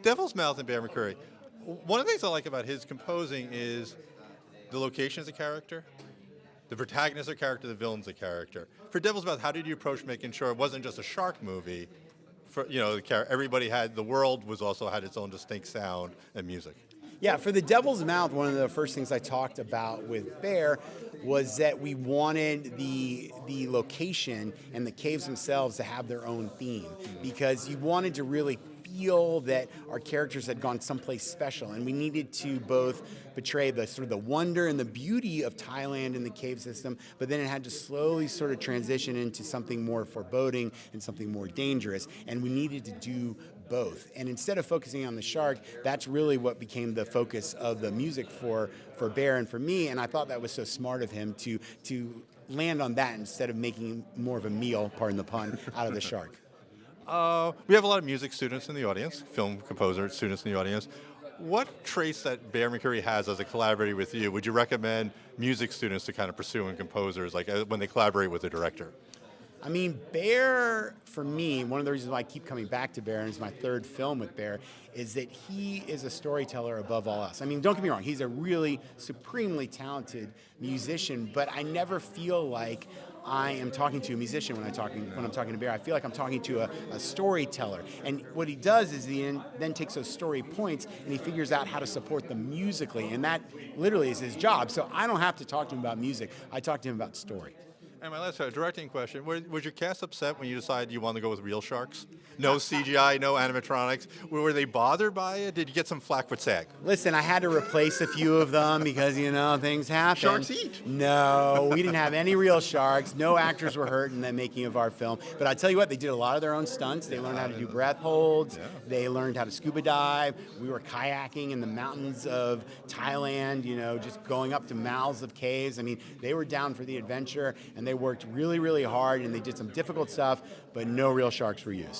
Devil's Mouth and Bear McCreary. One of the things I like about his composing is the location is a character, the protagonist is a character, the villain's a character. For Devil's Mouth, how did you approach making sure it wasn't just a shark movie? For everybody had the world was also had its own distinct sound and music. Yeah, for the Devil's Mouth, one of the first things I talked about with Bear was that we wanted the location and the caves themselves to have their own theme, because you wanted to really feel that our characters had gone someplace special, and we needed to both portray the sort of the wonder and the beauty of Thailand and the cave system, but then it had to slowly sort of transition into something more foreboding and something more dangerous, and we needed to do both. And instead of focusing on the shark, that's really what became the focus of the music for Bear and for me, and I thought that was so smart of him to land on that instead of making more of a meal, pardon the pun, out of the shark. We have a lot of music students in the audience, film composer students in the audience. What traits that Bear McCreary has as a collaborator with you would you recommend music students to kind of pursue in composers, like when they collaborate with a director? I mean, Bear, for me, one of the reasons why I keep coming back to Bear, and it's my third film with Bear, is that he is a storyteller above all else. I mean, don't get me wrong, he's a really supremely talented musician, but I never feel like I am talking to a musician when I'm talking to Bear. I feel like I'm talking to a storyteller. And what he does is he then takes those story points and he figures out how to support them musically, and that literally is his job. So I don't have to talk to him about music. I talk to him about story. And my last directing question, was your cast upset when you decided you wanted to go with real sharks? No CGI, no animatronics. Were they bothered by it? Did you get some flack with SAG? Listen, I had to replace a few of them because, things happen. Sharks eat. No, we didn't have any real sharks. No actors were hurt in the making of our film. But I tell you what, they did a lot of their own stunts. They learned how to do breath holds. Yeah. They learned how to scuba dive. We were kayaking in the mountains of Thailand, just going up to mouths of caves. I mean, they were down for the adventure, and they worked really, really hard, and they did some difficult stuff, but no real sharks were used.